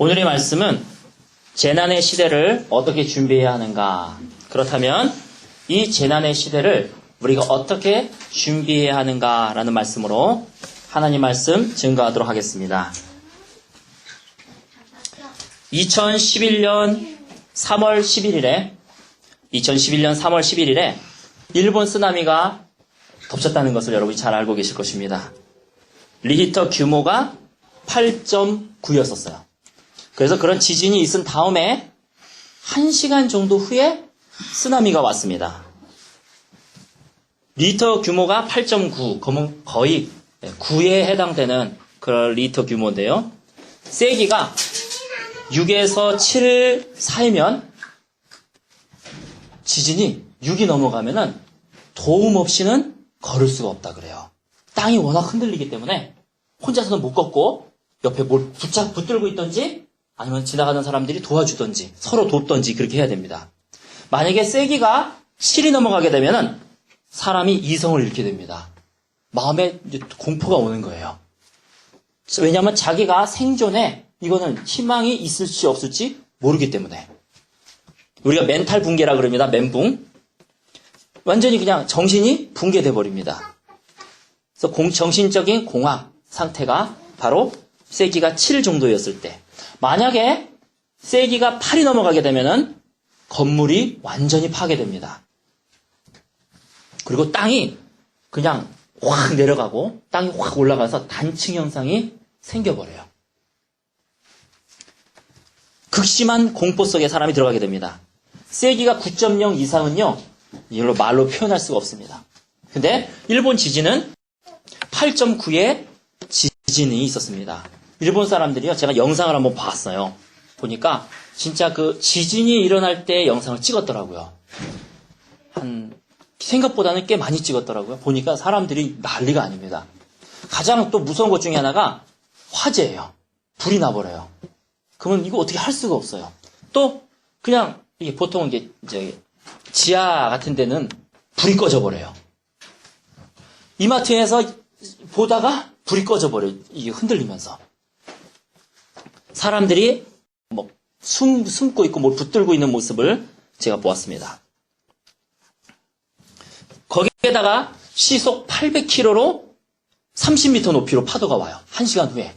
오늘의 말씀은 재난의 시대를 어떻게 준비해야 하는가. 그렇다면 이 재난의 시대를 우리가 어떻게 준비해야 하는가라는 말씀으로 하나님 말씀 증거하도록 하겠습니다. 2011년 3월 11일에 일본 쓰나미가 덮쳤다는 것을 여러분이 잘 알고 계실 것입니다. 리히터 규모가 8.9였었어요. 그래서 그런 지진이 있은 다음에 1시간 정도 후에 쓰나미가 왔습니다. 리히터 규모가 8.9, 그러면 거의 9에 해당되는 그런 리히터 규모인데요. 세기가 6에서 7 사이면 지진이 6이 넘어가면은 도움 없이는 걸을 수가 없다 그래요. 땅이 워낙 흔들리기 때문에 혼자서는 못 걷고 옆에 뭘 붙들고 있던지 아니면 지나가는 사람들이 도와주던지 서로 돕던지 그렇게 해야 됩니다. 만약에 세기가 7이 넘어가게 되면은 사람이 이성을 잃게 됩니다. 마음에 공포가 오는 거예요. 왜냐하면 자기가 생존에 이거는 희망이 있을지 없을지 모르기 때문에. 우리가 멘탈 붕괴라 그럽니다. 멘붕. 완전히 그냥 정신이 붕괴돼 버립니다. 그래서 정신적인 공황 상태가 바로 세기가 7 정도였을 때. 만약에 세기가 8이 넘어가게 되면은 건물이 완전히 파괴됩니다. 그리고 땅이 그냥 확 내려가고 땅이 확 올라가서 단층 현상이 생겨버려요. 극심한 공포 속에 사람이 들어가게 됩니다. 세기가 9.0 이상은요, 이걸로 말로 표현할 수가 없습니다. 근데 일본 지진은 8.9의 지진이 있었습니다. 일본 사람들이요, 제가 영상을 한번 봤어요. 보니까 진짜 그 지진이 일어날 때 영상을 찍었더라고요. 생각보다는 꽤 많이 찍었더라고요. 보니까 사람들이 난리가 아닙니다. 가장 또 무서운 것 중에 하나가 화재예요. 불이 나버려요. 그러면 이거 어떻게 할 수가 없어요. 또 그냥 이게 보통 이제 지하 같은 데는 불이 꺼져버려요. 이마트에서 보다가 불이 꺼져버려요. 이게 흔들리면서. 사람들이 뭐 숨고 있고 뭘 붙들고 있는 모습을 제가 보았습니다. 거기에다가 시속 800km로 30m 높이로 파도가 와요. 1시간 후에.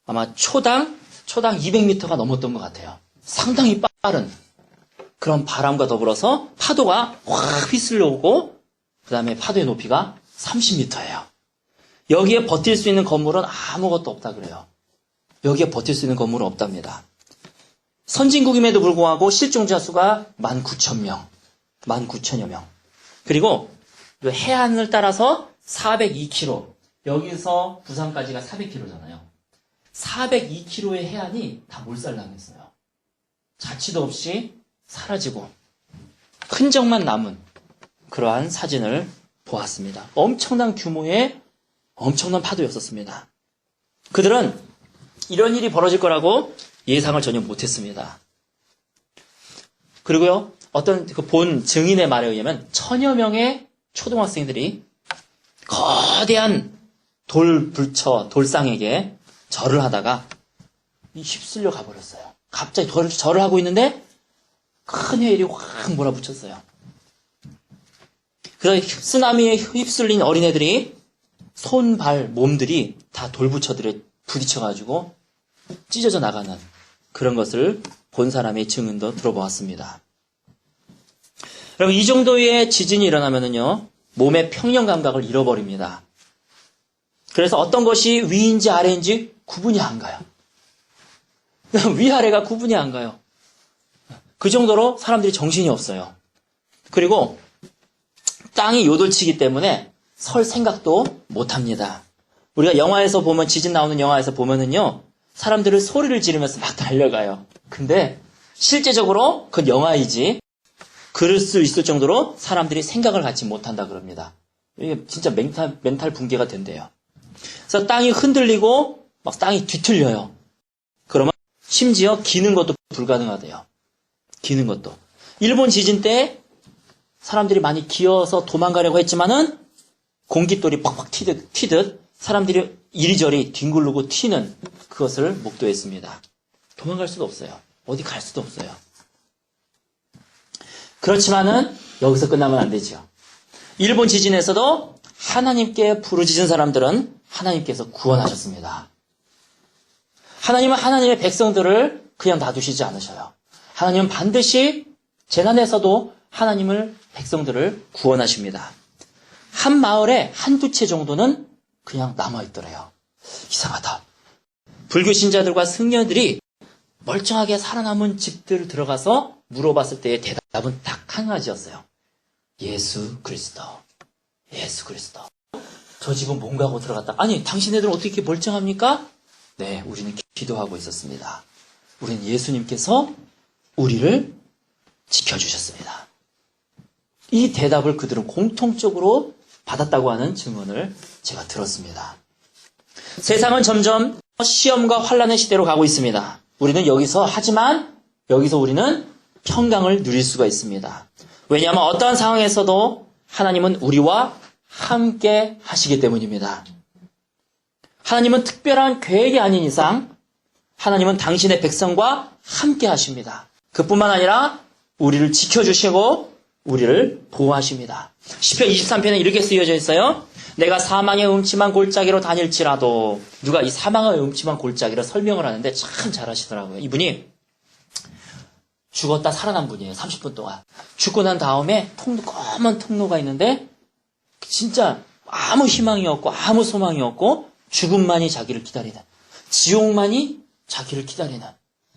아마 초당 200m가 넘었던 것 같아요. 상당히 빠른 그런 바람과 더불어서 파도가 확 휘슬러 오고 그 다음에 파도의 높이가 30m예요. 여기에 버틸 수 있는 건물은 아무것도 없다 그래요. 여기에 버틸 수 있는 건물은 없답니다. 선진국임에도 불구하고 실종자 수가 19,000명. 19,000여 명. 그리고 해안을 따라서 402km. 여기서 부산까지가 400km잖아요. 402km의 해안이 다 몰살당했어요. 자취도 없이 사라지고 흔적만 남은 그러한 사진을 보았습니다. 엄청난 규모의 엄청난 파도였었습니다. 그들은 이런 일이 벌어질 거라고 예상을 전혀 못했습니다. 그리고요, 어떤 그 본 증인의 말에 의하면 1000여 명의 초등학생들이 거대한 돌상에게 절을 하다가 휩쓸려 가버렸어요. 갑자기 절을 하고 있는데 큰 해일이 확 몰아붙였어요. 그래서 쓰나미에 휩쓸린 어린애들이 손, 발, 몸들이 다 돌부처들에 부딪혀가지고 찢어져 나가는 그런 것을 본 사람의 증언도 들어보았습니다. 여러분, 이 정도의 지진이 일어나면은요, 몸의 평형 감각을 잃어버립니다. 그래서 어떤 것이 위인지 아래인지 구분이 안 가요. 위아래가 구분이 안 가요. 그 정도로 사람들이 정신이 없어요. 그리고 땅이 요돌치기 때문에 설 생각도 못 합니다. 우리가 영화에서 보면, 지진 나오는 영화에서 보면은요, 사람들을 소리를 지르면서 막 달려가요. 근데 실제적으로 그건 영화이지, 그럴 수 있을 정도로 사람들이 생각을 갖지 못한다 그럽니다. 이게 진짜 멘탈 붕괴가 된대요. 그래서 땅이 흔들리고 막 땅이 뒤틀려요. 그러면 심지어 기는 것도 불가능하대요. 기는 것도. 일본 지진 때 사람들이 많이 기어서 도망가려고 했지만은 공깃돌이 팍팍 튀듯 사람들이 이리저리 뒹굴르고 튀는 그것을 목도했습니다. 도망갈 수도 없어요. 어디 갈 수도 없어요. 그렇지만은 여기서 끝나면 안 되죠. 일본 지진에서도 하나님께 부르짖은 사람들은 하나님께서 구원하셨습니다. 하나님은 하나님의 백성들을 그냥 놔두시지 않으셔요. 하나님은 반드시 재난에서도 하나님을 백성들을 구원하십니다. 한 마을에 한두 채 정도는 그냥 남아있더래요. 이상하다. 불교 신자들과 승려들이 멀쩡하게 살아남은 집들 들어가서 물어봤을 때의 대답은 딱 한 가지였어요. 예수 그리스도. 예수 그리스도. 저 집은 뭔가 하고 들어갔다. 아니, 당신네들은 어떻게 이렇게 멀쩡합니까? 네, 우리는 기도하고 있었습니다. 우리는 예수님께서 우리를 지켜주셨습니다. 이 대답을 그들은 공통적으로 받았다고 하는 증언을 제가 들었습니다. 세상은 점점 시험과 환란의 시대로 가고 있습니다. 우리는 하지만 여기서 우리는 평강을 누릴 수가 있습니다. 왜냐하면 어떠한 상황에서도 하나님은 우리와 함께 하시기 때문입니다. 하나님은 특별한 계획이 아닌 이상 하나님은 당신의 백성과 함께 하십니다. 그뿐만 아니라 우리를 지켜주시고 우리를 보호하십니다. 시편 23편에 이렇게 쓰여져 있어요. 내가 사망의 음침한 골짜기로 다닐지라도. 누가 이 사망의 음침한 골짜기를 설명을 하는데 참 잘하시더라고요. 이분이 죽었다 살아난 분이에요. 30분 동안. 죽고 난 다음에 검은 통로가 있는데 진짜 아무 희망이 없고 아무 소망이 없고 죽음만이 자기를 기다리는, 지옥만이 자기를 기다리는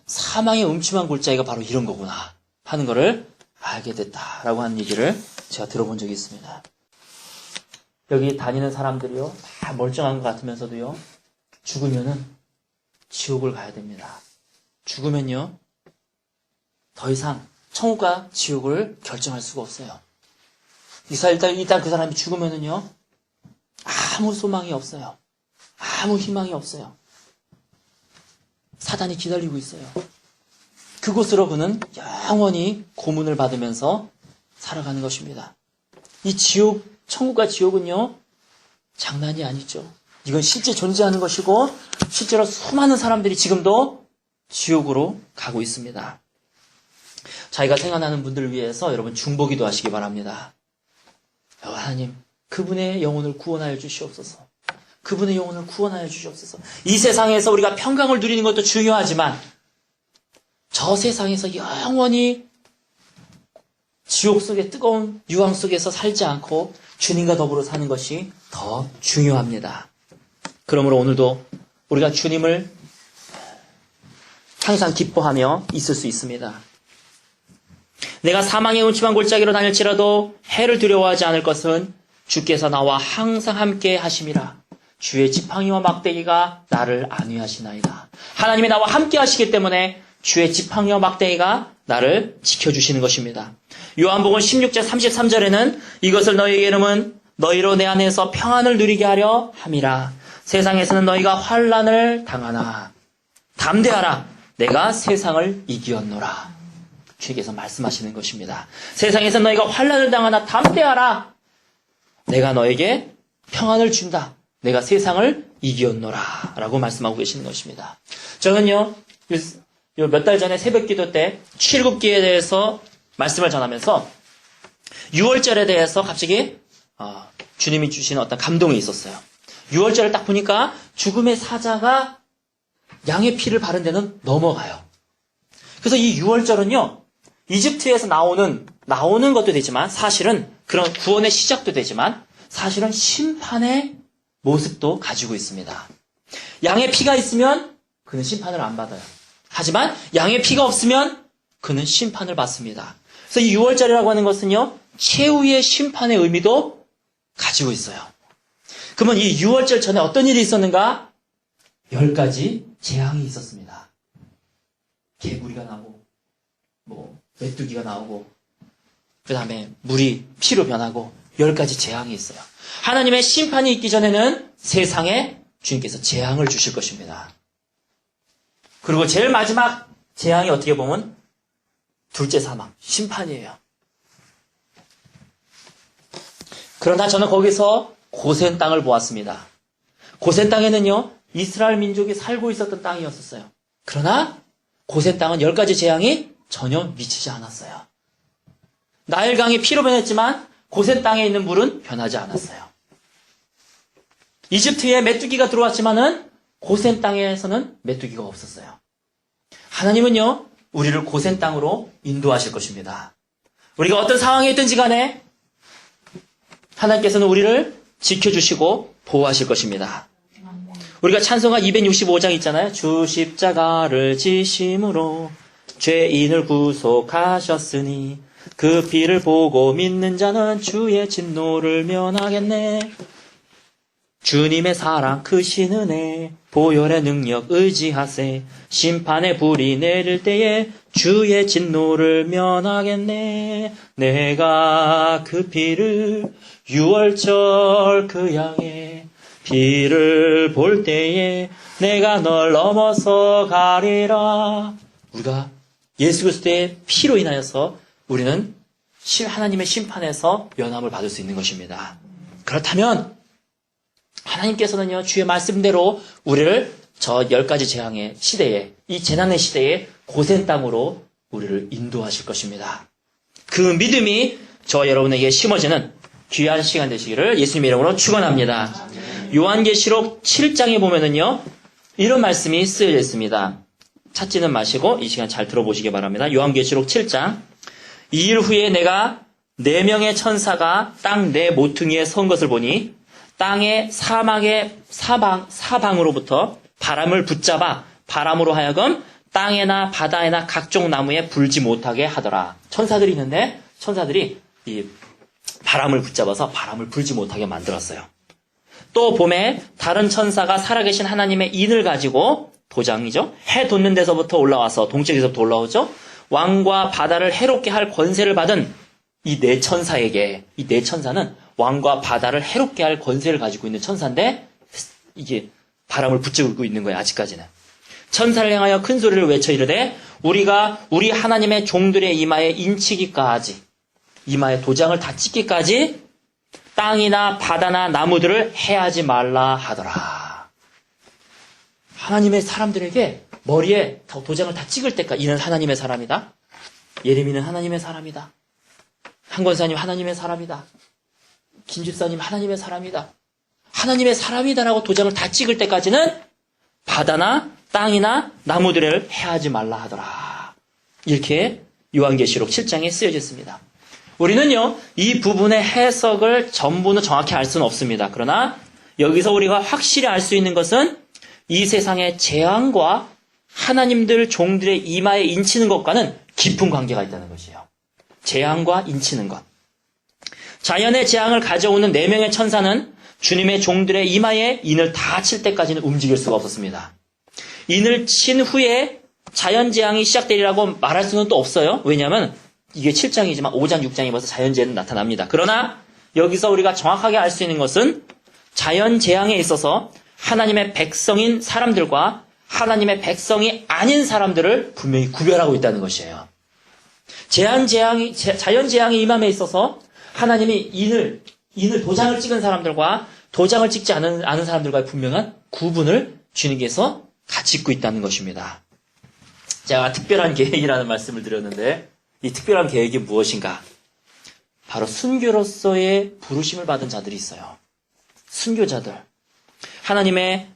사망의 음침한 골짜기가 바로 이런 거구나 하는 거를 알게 됐다라고 하는 얘기를 제가 들어본 적이 있습니다. 여기 다니는 사람들이요, 다 멀쩡한 것 같으면서도요, 죽으면은 지옥을 가야 됩니다. 죽으면요, 더 이상 천국과 지옥을 결정할 수가 없어요. 일단 그 사람이 죽으면은요, 아무 소망이 없어요. 아무 희망이 없어요. 사단이 기다리고 있어요. 그곳으로 그는 영원히 고문을 받으면서 살아가는 것입니다. 이 천국과 지옥은요, 장난이 아니죠. 이건 실제 존재하는 것이고, 실제로 수많은 사람들이 지금도 지옥으로 가고 있습니다. 자기가 생각나는 분들을 위해서 여러분 중보기도 하시기 바랍니다. 하나님, 그분의 영혼을 구원하여 주시옵소서. 그분의 영혼을 구원하여 주시옵소서. 이 세상에서 우리가 평강을 누리는 것도 중요하지만 저 세상에서 영원히 지옥 속의 뜨거운 유황 속에서 살지 않고 주님과 더불어 사는 것이 더 중요합니다. 그러므로 오늘도 우리가 주님을 항상 기뻐하며 있을 수 있습니다. 내가 사망의 음침한 골짜기로 다닐지라도 해를 두려워하지 않을 것은 주께서 나와 항상 함께 하심이라. 주의 지팡이와 막대기가 나를 안위하시나이다. 하나님이 나와 함께 하시기 때문에 주의 지팡이와 막대기가 나를 지켜주시는 것입니다. 요한복음 16장 33절에는 이것을 너희에게 이름은 너희로 내 안에서 평안을 누리게 하려 함이라. 세상에서는 너희가 환난을 당하나 담대하라. 내가 세상을 이기었노라. 주께서 말씀하시는 것입니다. 세상에서 너희가 환난을 당하나 담대하라. 내가 너에게 평안을 준다. 내가 세상을 이기었노라. 라고 말씀하고 계시는 것입니다. 저는요, 몇 달 전에 새벽 기도 때 출애굽기에 대해서 말씀을 전하면서 6월절에 대해서 갑자기 주님이 주신 어떤 감동이 있었어요. 6월절을 딱 보니까 죽음의 사자가 양의 피를 바른 데는 넘어가요. 그래서 이 6월절은요, 이집트에서 나오는 것도 되지만 사실은 그런 구원의 시작도 되지만 사실은 심판의 모습도 가지고 있습니다. 양의 피가 있으면 그는 심판을 안 받아요. 하지만 양의 피가 없으면 그는 심판을 받습니다. 그래서 이 6월절이라고 하는 것은요, 최후의 심판의 의미도 가지고 있어요. 그러면 이 6월절 전에 어떤 일이 있었는가? 10가지 재앙이 있었습니다. 개구리가 나오고, 메뚜기가 나오고, 그 다음에 물이 피로 변하고, 10가지 재앙이 있어요. 하나님의 심판이 있기 전에는 세상에 주님께서 재앙을 주실 것입니다. 그리고 제일 마지막 재앙이 어떻게 보면 둘째 사망, 심판이에요. 그러나 저는 거기서 고센 땅을 보았습니다. 고센 땅에는요, 이스라엘 민족이 살고 있었던 땅이었었어요. 그러나 고센 땅은 10가지 재앙이 전혀 미치지 않았어요. 나일강이 피로 변했지만 고센 땅에 있는 물은 변하지 않았어요. 이집트에 메뚜기가 들어왔지만은 고센 땅에서는 메뚜기가 없었어요. 하나님은요, 우리를 고센 땅으로 인도하실 것입니다. 우리가 어떤 상황에 있든지 간에 하나님께서는 우리를 지켜주시고 보호하실 것입니다. 우리가 찬송가 265장 있잖아요. 주 십자가를 지심으로 죄인을 구속하셨으니 그 피를 보고 믿는 자는 주의 진노를 면하겠네. 주님의 사랑 크신 은혜 보혈의 능력 의지하세. 심판의 불이 내릴 때에 주의 진노를 면하겠네. 내가 그 피를 유월절 그 양의 피를 볼 때에 내가 널 넘어서 가리라. 우리가 예수 그리스도의 피로 인하여서 우리는 하나님의 심판에서 면함을 받을 수 있는 것입니다. 그렇다면 하나님께서는요, 주의 말씀대로 우리를 저 10가지 재앙의 시대에, 이 재난의 시대에 고센 땅으로 우리를 인도하실 것입니다. 그 믿음이 저 여러분에게 심어지는 귀한 시간 되시기를 예수님의 이름으로 축원합니다. 요한계시록 7장에 보면은요, 이런 말씀이 쓰여져 있습니다. 찾지는 마시고 이 시간 잘 들어보시기 바랍니다. 요한계시록 7장. 2일 후에 내가 4명의 천사가 땅 네 모퉁이에 선 것을 보니 땅의 사막의 사방으로부터 바람을 붙잡아 바람으로 하여금 땅에나 바다에나 각종 나무에 불지 못하게 하더라. 천사들이 있는데 천사들이 이 바람을 붙잡아서 바람을 불지 못하게 만들었어요. 또 봄에 다른 천사가 살아계신 하나님의 인을 가지고 도장이죠. 해 돋는 데서부터 올라와서 동쪽에서부터 올라오죠. 왕과 바다를 해롭게 할 권세를 받은 이 네 천사에게, 이 네 천사는 왕과 바다를 해롭게 할 권세를 가지고 있는 천사인데 이게 바람을 붙잡고 있는 거예요. 아직까지는. 천사를 향하여 큰 소리를 외쳐 이르되 우리가 우리 하나님의 종들의 이마에 인치기까지, 이마에 도장을 다 찍기까지 땅이나 바다나 나무들을 해하지 말라 하더라. 하나님의 사람들에게 머리에 도장을 다 찍을 때까지, 이는 하나님의 사람이다. 예레미는 하나님의 사람이다. 한권사님 하나님의 사람이다. 김집사님 하나님의 사람이다. 하나님의 사람이다라고 도장을 다 찍을 때까지는 바다나 땅이나 나무들을 해하지 말라 하더라. 이렇게 요한계시록 7장에 쓰여져 있습니다. 우리는요, 이 부분의 해석을 전부는 정확히 알 수는 없습니다. 그러나 여기서 우리가 확실히 알 수 있는 것은 이 세상의 재앙과 하나님들 종들의 이마에 인치는 것과는 깊은 관계가 있다는 것이에요. 재앙과 인치는 것. 자연의 재앙을 가져오는 4명의 천사는 주님의 종들의 이마에 인을 다 칠 때까지는 움직일 수가 없었습니다. 인을 친 후에 자연재앙이 시작되리라고 말할 수는 또 없어요. 왜냐하면 이게 7장이지만 5장, 6장에 벌써 자연재해는 나타납니다. 그러나 여기서 우리가 정확하게 알 수 있는 것은 자연재앙에 있어서 하나님의 백성인 사람들과 하나님의 백성이 아닌 사람들을 분명히 구별하고 있다는 것이에요. 자연재앙이 임함에 있어서 하나님이 인을 도장을 찍은 사람들과 도장을 찍지 않은 사람들과의 분명한 구분을 주님께서 다 짓고 있다는 것입니다. 제가 특별한 계획이라는 말씀을 드렸는데 이 특별한 계획이 무엇인가? 바로 순교로서의 부르심을 받은 자들이 있어요. 순교자들. 하나님의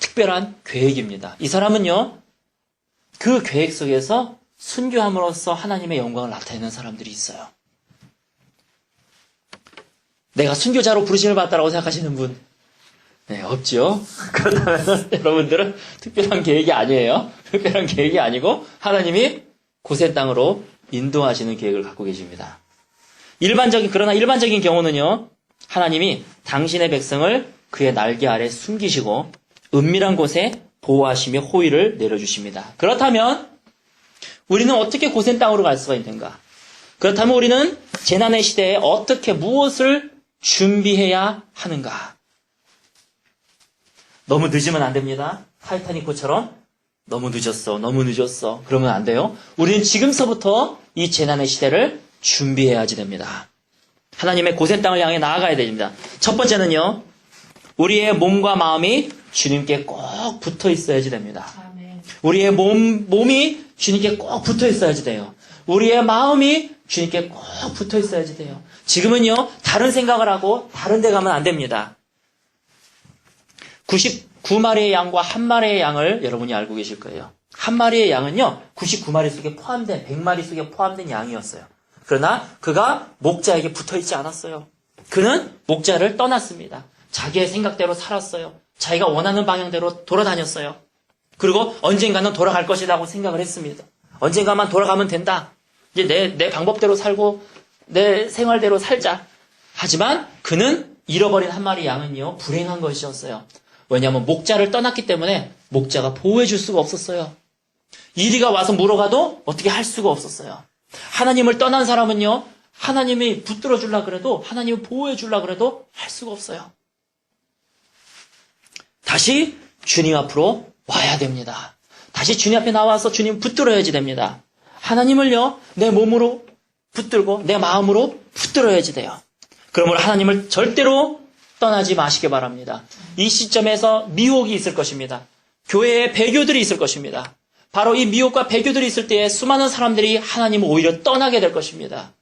특별한 계획입니다. 이 사람은요, 그 계획 속에서 순교함으로써 하나님의 영광을 나타내는 사람들이 있어요. 내가 순교자로 부르심을 받았다고 생각하시는 분, 네, 없죠. 그렇다면 여러분들은 특별한 계획이 아니에요. 특별한 계획이 아니고 하나님이 고센 땅으로 인도하시는 계획을 갖고 계십니다. 그러나 일반적인 경우는요, 하나님이 당신의 백성을 그의 날개 아래 숨기시고 은밀한 곳에 보호하시며 호의를 내려주십니다. 그렇다면 우리는 어떻게 고센 땅으로 갈 수가 있는가? 그렇다면 우리는 재난의 시대에 어떻게 무엇을 준비해야 하는가? 너무 늦으면 안 됩니다. 타이타닉호처럼 너무 늦었어. 그러면 안 돼요. 우리는 지금서부터 이 재난의 시대를 준비해야지 됩니다. 하나님의 고센 땅을 향해 나아가야 됩니다. 첫 번째는요, 우리의 몸과 마음이 주님께 꼭 붙어 있어야지 됩니다. 아멘. 우리의 몸이 주님께 꼭 붙어 있어야지 돼요. 우리의 마음이 주님께 꼭 붙어 있어야지 돼요. 지금은요, 다른 생각을 하고 다른 데 가면 안 됩니다. 99마리의 양과 한 마리의 양을 여러분이 알고 계실 거예요. 한 마리의 양은요, 99마리 속에 포함된, 100마리 속에 포함된 양이었어요. 그러나 그가 목자에게 붙어 있지 않았어요. 그는 목자를 떠났습니다. 자기의 생각대로 살았어요. 자기가 원하는 방향대로 돌아다녔어요. 그리고 언젠가는 돌아갈 것이라고 생각을 했습니다. 언젠가만 돌아가면 된다. 이제 내 방법대로 살고 내 생활대로 살자. 하지만 그는 잃어버린 한 마리 양은요, 불행한 것이었어요. 왜냐하면 목자를 떠났기 때문에 목자가 보호해 줄 수가 없었어요. 이리가 와서 물어가도 어떻게 할 수가 없었어요. 하나님을 떠난 사람은요, 하나님이 붙들어 주려고 그래도, 하나님을 보호해 주려고 그래도 할 수가 없어요. 다시 주님 앞으로 와야 됩니다. 다시 주님 앞에 나와서 주님 붙들어야지 됩니다. 하나님을요, 내 몸으로 붙들고 내 마음으로 붙들어야지 돼요. 그러므로 하나님을 절대로 떠나지 마시기 바랍니다. 이 시점에서 미혹이 있을 것입니다. 교회에 배교들이 있을 것입니다. 바로 이 미혹과 배교들이 있을 때에 수많은 사람들이 하나님을 오히려 떠나게 될 것입니다.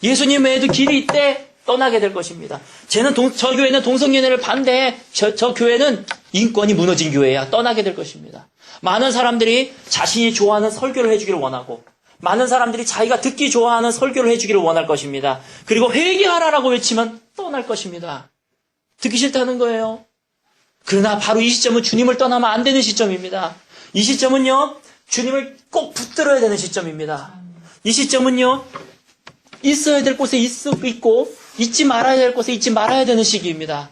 예수님 외에도 길이 있대 떠나게 될 것입니다. 저 교회는 동성연애를 반대해. 저 교회는 인권이 무너진 교회야. 떠나게 될 것입니다. 많은 사람들이 자신이 좋아하는 설교를 해주기를 원하고, 많은 사람들이 자기가 듣기 좋아하는 설교를 해주기를 원할 것입니다. 그리고 회개하라라고 외치면 떠날 것입니다. 듣기 싫다는 거예요. 그러나 바로 이 시점은 주님을 떠나면 안 되는 시점입니다. 이 시점은요, 주님을 꼭 붙들어야 되는 시점입니다. 이 시점은요, 있어야 될 곳에 있고, 잊지 말아야 될 곳에 잊지 말아야 되는 시기입니다.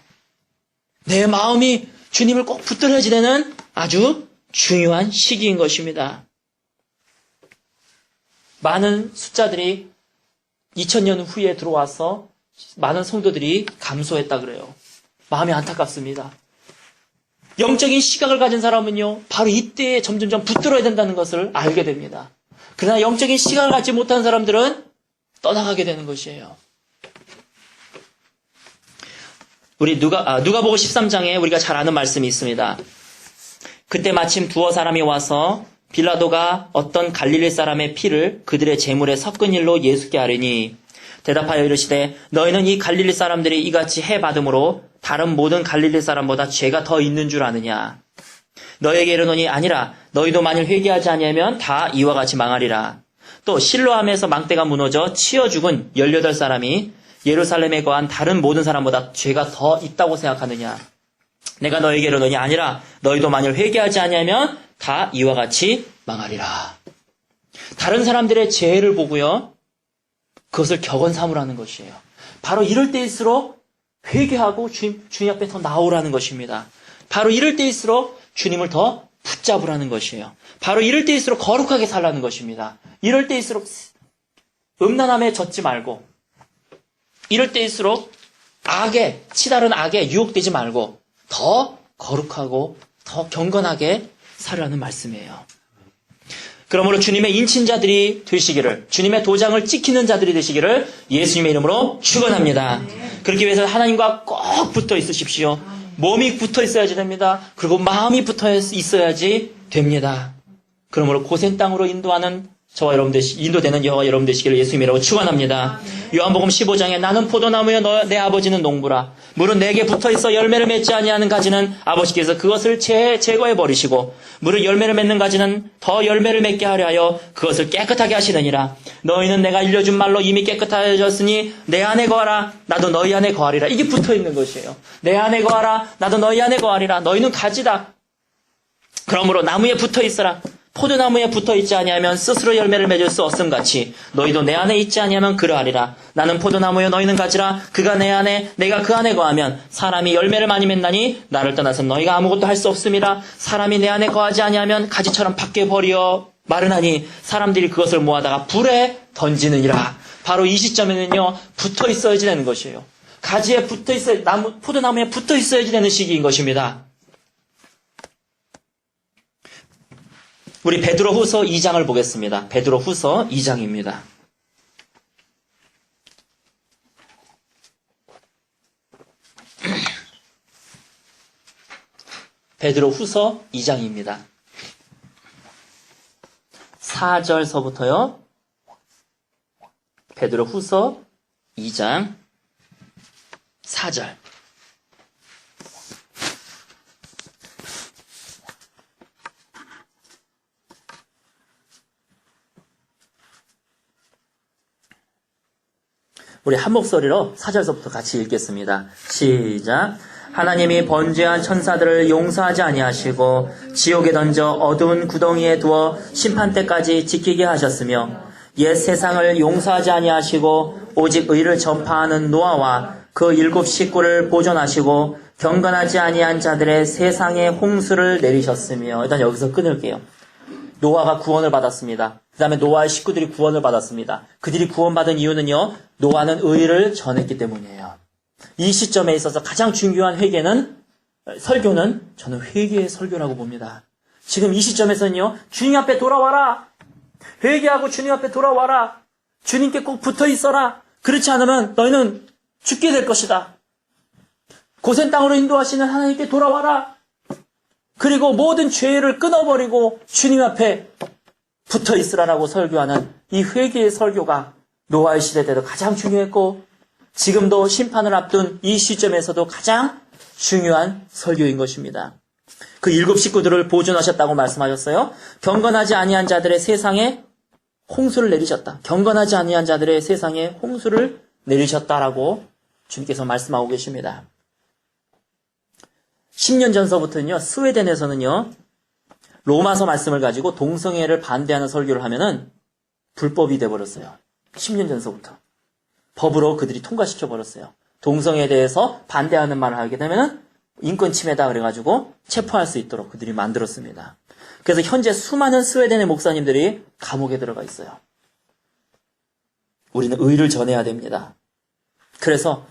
내 마음이 주님을 꼭 붙들어야지 되는 아주 중요한 시기인 것입니다. 많은 숫자들이 2000년 후에 들어와서 많은 성도들이 감소했다 그래요. 마음이 안타깝습니다. 영적인 시각을 가진 사람은요, 바로 이때에 점점점 붙들어야 된다는 것을 알게 됩니다. 그러나 영적인 시각을 갖지 못한 사람들은 떠나가게 되는 것이에요. 우리 누가복음 13장에 우리가 잘 아는 말씀이 있습니다. 그때 마침 두어 사람이 와서 빌라도가 어떤 갈릴리 사람의 피를 그들의 제물에 섞은 일로 예수께 아뢰니, 대답하여 이르시되 너희는 이 갈릴리 사람들이 이같이 해 받음으로 다른 모든 갈릴리 사람보다 죄가 더 있는 줄 아느냐. 너희에게 이르노니 아니라 너희도 만일 회개하지 아니하면 다 이와 같이 망하리라. 또 실로암에서 망대가 무너져 치어 죽은 18사람이 예루살렘에 거한 다른 모든 사람보다 죄가 더 있다고 생각하느냐. 내가 너희에게 이르노니 아니라 너희도 만일 회개하지 아니하면 다 이와 같이 망하리라. 다른 사람들의 죄를 보고요, 그것을 격언 삼으라는 것이에요. 바로 이럴 때일수록 회개하고 주님 앞에 더 나오라는 것입니다. 바로 이럴 때일수록 주님을 더 붙잡으라는 것이에요. 바로 이럴 때일수록 거룩하게 살라는 것입니다. 이럴 때일수록 음란함에 젖지 말고, 이럴 때일수록 치다른 악에 유혹되지 말고 더 거룩하고 더 경건하게 살라는 말씀이에요. 그러므로 주님의 인친자들이 되시기를, 주님의 도장을 찍히는 자들이 되시기를 예수님의 이름으로 축원합니다. 그렇기 위해서 하나님과 꼭 붙어 있으십시오. 몸이 붙어 있어야지 됩니다. 그리고 마음이 붙어 있어야지 됩니다. 그러므로 고센 땅으로 인도하는 저와 여러분 인도되는 여호와 여러분 되시기를 예수님이라고 축원합니다. 요한복음 15장에 나는 포도나무여 내 아버지는 농부라. 물은 내게 붙어있어 열매를 맺지 아니하는 가지는 아버지께서 그것을 제거해 버리시고, 물은 열매를 맺는 가지는 더 열매를 맺게 하려 하여 그것을 깨끗하게 하시느니라. 너희는 내가 일러준 말로 이미 깨끗하여졌으니 내 안에 거하라. 나도 너희 안에 거하리라. 이게 붙어있는 것이에요. 내 안에 거하라. 나도 너희 안에 거하리라. 너희는 가지다. 그러므로 나무에 붙어있어라. 포도나무에 붙어있지 아니하면 스스로 열매를 맺을 수 없음같이 너희도 내 안에 있지 아니하면 그러하리라. 나는 포도나무여 너희는 가지라. 그가 내 안에 내가 그 안에 거하면 사람이 열매를 많이 맺나니 나를 떠나서 너희가 아무것도 할 수 없음이라. 사람이 내 안에 거하지 아니하면 가지처럼 밖에 버려 마르나니 사람들이 그것을 모아다가 불에 던지느니라. 바로 이 시점에는요, 붙어 있어야지 되는 것이에요. 가지에 붙어 있어야, 포도나무에 붙어 있어야지 되는 시기인 것입니다. 우리 베드로후서 2장을 보겠습니다. 베드로후서 2장입니다. 베드로 후서 2장입니다. 4절서부터요. 베드로 후서 2장 4절. 우리 한 목소리로 4절서부터 같이 읽겠습니다. 시작. 하나님이 번제한 천사들을 용서하지 아니하시고 지옥에 던져 어두운 구덩이에 두어 심판 때까지 지키게 하셨으며 옛 세상을 용서하지 아니하시고 오직 의를 전파하는 노아와 그 7 식구를 보존하시고 경건하지 아니한 자들의 세상에 홍수를 내리셨으며. 일단 여기서 끊을게요. 노아가 구원을 받았습니다. 그 다음에 노아의 식구들이 구원을 받았습니다. 그들이 구원받은 이유는요, 노아는 의를 전했기 때문이에요. 이 시점에 있어서 가장 중요한 설교는 저는 회개의 설교라고 봅니다. 지금 이 시점에서는요, 주님 앞에 돌아와라. 회개하고 주님 앞에 돌아와라. 주님께 꼭 붙어 있어라. 그렇지 않으면 너희는 죽게 될 것이다. 고센 땅으로 인도하시는 하나님께 돌아와라. 그리고 모든 죄를 끊어버리고 주님 앞에 붙어 있으라라고 설교하는 이 회개의 설교가 노아의 시대 때도 가장 중요했고 지금도 심판을 앞둔 이 시점에서도 가장 중요한 설교인 것입니다. 그 7 식구들을 보존하셨다고 말씀하셨어요. 경건하지 아니한 자들의 세상에 홍수를 내리셨다. 경건하지 아니한 자들의 세상에 홍수를 내리셨다라고 주님께서 말씀하고 계십니다. 10년 전서부터는요, 스웨덴에서는요, 로마서 말씀을 가지고 동성애를 반대하는 설교를 하면은 불법이 돼버렸어요. 10년 전서부터. 법으로 그들이 통과시켜버렸어요. 동성애에 대해서 반대하는 말을 하게 되면은 인권 침해다 그래가지고 체포할 수 있도록 그들이 만들었습니다. 그래서 현재 수많은 스웨덴의 목사님들이 감옥에 들어가 있어요. 우리는 의를 전해야 됩니다. 그래서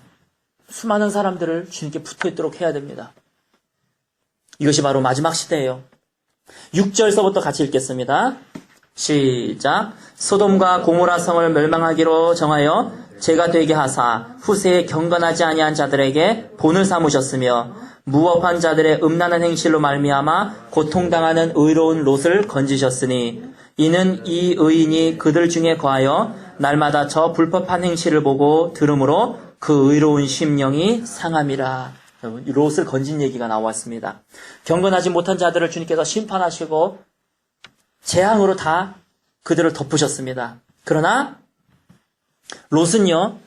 수많은 사람들을 주님께 붙어 있도록 해야 됩니다. 이것이 바로 마지막 시대예요. 6절서부터 같이 읽겠습니다. 시작. 소돔과 고모라 성을 멸망하기로 정하여 죄가 되게 하사 후세에 경건하지 아니한 자들에게 본을 삼으셨으며 무법한 자들의 음란한 행실로 말미암아 고통당하는 의로운 롯을 건지셨으니 이는 이 의인이 그들 중에 거하여 날마다 저 불법한 행실을 보고 들으므로 그 의로운 심령이 상함이라. 여러분, 롯을 건진 얘기가 나왔습니다. 경건하지 못한 자들을 주님께서 심판하시고 재앙으로 다 그들을 덮으셨습니다. 그러나 롯은요,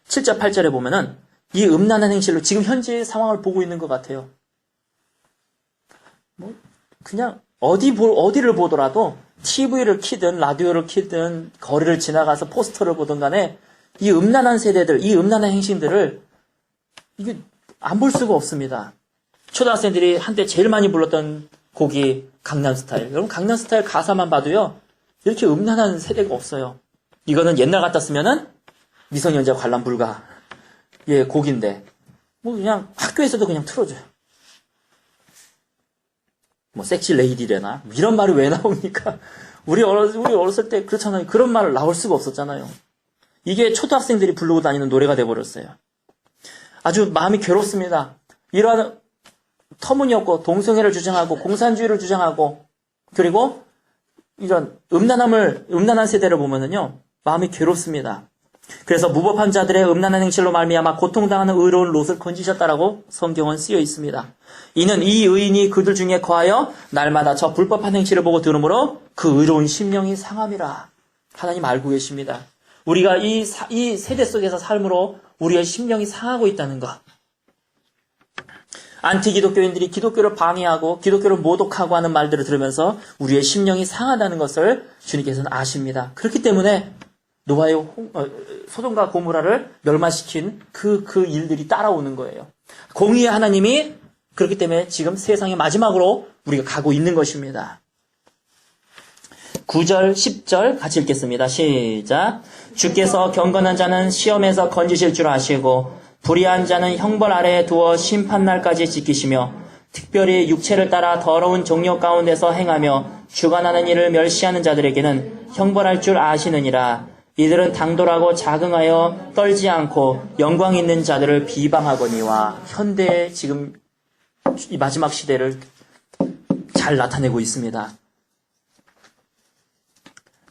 7절, 8절에 보면은 이 음란한 행실로 지금 현재의 상황을 보고 있는 것 같아요. 그냥 어디를 보더라도 TV를 켜든 라디오를 켜든 거리를 지나가서 포스터를 보든 간에 이 음란한 세대들, 이 음란한 행실들을 이게 안 볼 수가 없습니다. 초등학생들이 한때 제일 많이 불렀던 곡이 강남스타일. 여러분, 강남스타일 가사만 봐도요, 이렇게 음란한 세대가 없어요. 이거는 옛날 같았으면은 미성년자 관람 불가. 예, 곡인데. 그냥 학교에서도 그냥 틀어줘요. 섹시 레이디래나? 이런 말이 왜 나옵니까? 우리 어렸을 때 그렇잖아요. 그런 말 나올 수가 없었잖아요. 이게 초등학생들이 부르고 다니는 노래가 돼버렸어요. 아주 마음이 괴롭습니다. 이러한 터무니없고 동성애를 주장하고 공산주의를 주장하고 그리고 이런 음란한 세대를 보면은요, 마음이 괴롭습니다. 그래서 무법한 자들의 음란한 행실로 말미암아 고통당하는 의로운 롯을 건지셨다라고 성경은 쓰여 있습니다. 이는 이 의인이 그들 중에 거하여 날마다 저 불법한 행실을 보고 들으므로 그 의로운 심령이 상함이라. 하나님 알고 계십니다. 우리가 이 세대 속에서 삶으로 우리의 심령이 상하고 있다는 것. 안티 기독교인들이 기독교를 방해하고 기독교를 모독하고 하는 말들을 들으면서 우리의 심령이 상하다는 것을 주님께서는 아십니다. 그렇기 때문에 노아의 소돔과 고모라를 멸망시킨 그 일들이 따라오는 거예요. 공의의 하나님이 그렇기 때문에 지금 세상의 마지막으로 우리가 가고 있는 것입니다. 9절, 10절 같이 읽겠습니다. 시작. 주께서 경건한 자는 시험에서 건지실 줄 아시고 불의한 자는 형벌 아래에 두어 심판날까지 지키시며 특별히 육체를 따라 더러운 종력 가운데서 행하며 주관하는 일을 멸시하는 자들에게는 형벌할 줄 아시느니라. 이들은 당돌하고 자긍하여 떨지 않고 영광 있는 자들을 비방하거니와. 현대의 지금 이 마지막 시대를 잘 나타내고 있습니다.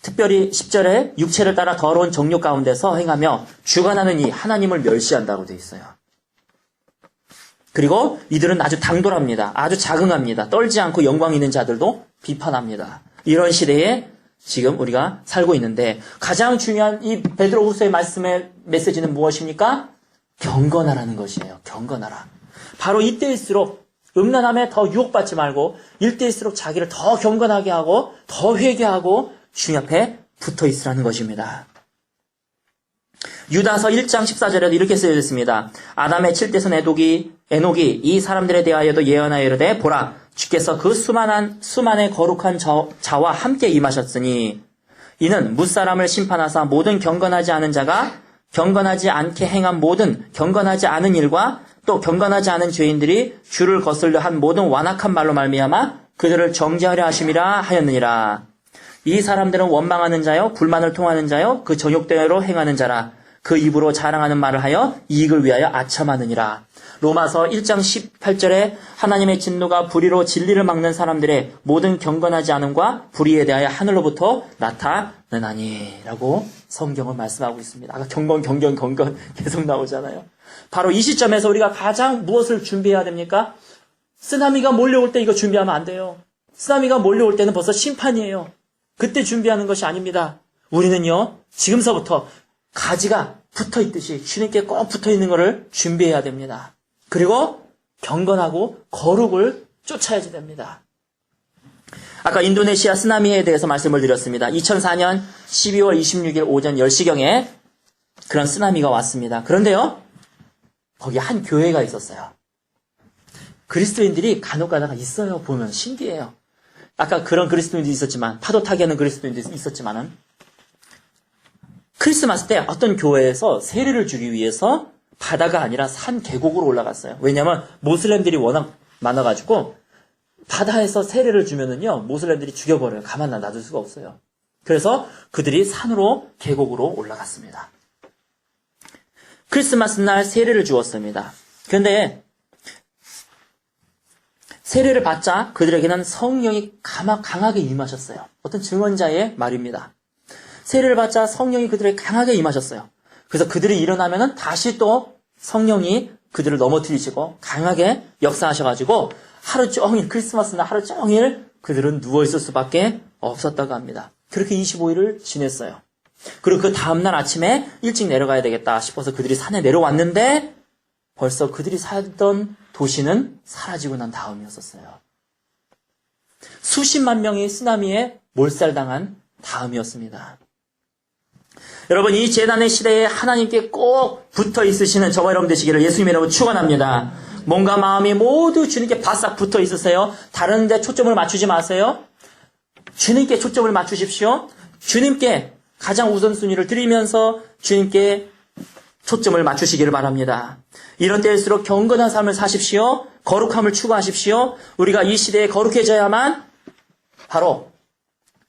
특별히 10절에 육체를 따라 더러운 정욕 가운데서 행하며 주관하는 이 하나님을 멸시한다고 되어 있어요. 그리고 이들은 아주 당돌합니다. 아주 자긍합니다. 떨지 않고 영광 있는 자들도 비판합니다. 이런 시대에 지금 우리가 살고 있는데 가장 중요한 이 베드로후서의 말씀의 메시지는 무엇입니까? 경건하라는 것이에요. 경건하라. 바로 이때일수록 음란함에 더 유혹받지 말고 이때일수록 자기를 더 경건하게 하고 더 회개하고 주님 앞에 붙어 있으라는 것입니다. 유다서 1장 14절에도 이렇게 쓰여져 있습니다. 아담의 7대손 에녹이 이 사람들에 대하여도 예언하여 이르되 보라 주께서 그 수만의 거룩한 자와 함께 임하셨으니 이는 무사람을 심판하사 모든 경건하지 않은 자가 경건하지 않게 행한 모든 경건하지 않은 일과 또 경건하지 않은 죄인들이 주를 거슬려 한 모든 완악한 말로 말미암아 그들을 정죄하려 하심이라 하였느니라. 이 사람들은 원망하는 자요 불만을 통하는 자요 그 정욕대로 행하는 자라. 그 입으로 자랑하는 말을 하여 이익을 위하여 아첨하느니라. 로마서 1장 18절에 하나님의 진노가 불의로 진리를 막는 사람들의 모든 경건하지 않음과 불의에 대하여 하늘로부터 나타나니 라고 성경을 말씀하고 있습니다. 아까 경건 계속 나오잖아요. 바로 이 시점에서 우리가 가장 무엇을 준비해야 됩니까? 쓰나미가 몰려올 때 이거 준비하면 안 돼요. 쓰나미가 몰려올 때는 벌써 심판이에요. 그때 준비하는 것이 아닙니다. 우리는요 지금서부터 가지가 붙어있듯이 주님께 꼭 붙어있는 것을 준비해야 됩니다. 그리고 경건하고 거룩을 쫓아야지 됩니다. 아까 인도네시아 쓰나미에 대해서 말씀을 드렸습니다. 2004년 12월 26일 오전 10시경에 그런 쓰나미가 왔습니다. 그런데요 거기 한 교회가 있었어요. 그리스도인들이 간혹 가다가 있어요. 보면 신기해요. 아까 그런 그리스도인도 있었지만 파도 타기 하는 그리스도인도 있었지만은 크리스마스 때 어떤 교회에서 세례를 주기 위해서 바다가 아니라 산 계곡으로 올라갔어요. 왜냐하면 모슬렘들이 워낙 많아가지고 바다에서 세례를 주면은요 모슬렘들이 죽여버려요. 가만 놔둘 수가 없어요. 그래서 그들이 산으로 계곡으로 올라갔습니다. 크리스마스 날 세례를 주었습니다. 그런데 세례를 받자 그들에게는 성령이 강하게 임하셨어요. 어떤 증언자의 말입니다. 세례를 받자 성령이 그들에게 강하게 임하셨어요. 그래서 그들이 일어나면은 다시 또 성령이 그들을 넘어뜨리시고 강하게 역사하셔가지고 하루 종일 크리스마스 날 하루 종일 그들은 누워있을 수밖에 없었다고 합니다. 그렇게 25일을 지냈어요. 그리고 그 다음날 아침에 일찍 내려가야 되겠다 싶어서 그들이 산에 내려왔는데 벌써 그들이 살던 도시는 사라지고 난 다음이었었어요. 수십만 명이 쓰나미에 몰살당한 다음이었습니다. 여러분 이 재난의 시대에 하나님께 꼭 붙어 있으시는 저와 여러분 되시기를 예수님의 이름으로 축원합니다. 몸과 마음이 모두 주님께 바싹 붙어 있으세요. 다른 데 초점을 맞추지 마세요. 주님께 초점을 맞추십시오. 주님께 가장 우선순위를 드리면서 주님께 초점을 맞추시기를 바랍니다. 이런 때일수록 경건한 삶을 사십시오. 거룩함을 추구하십시오. 우리가 이 시대에 거룩해져야만 바로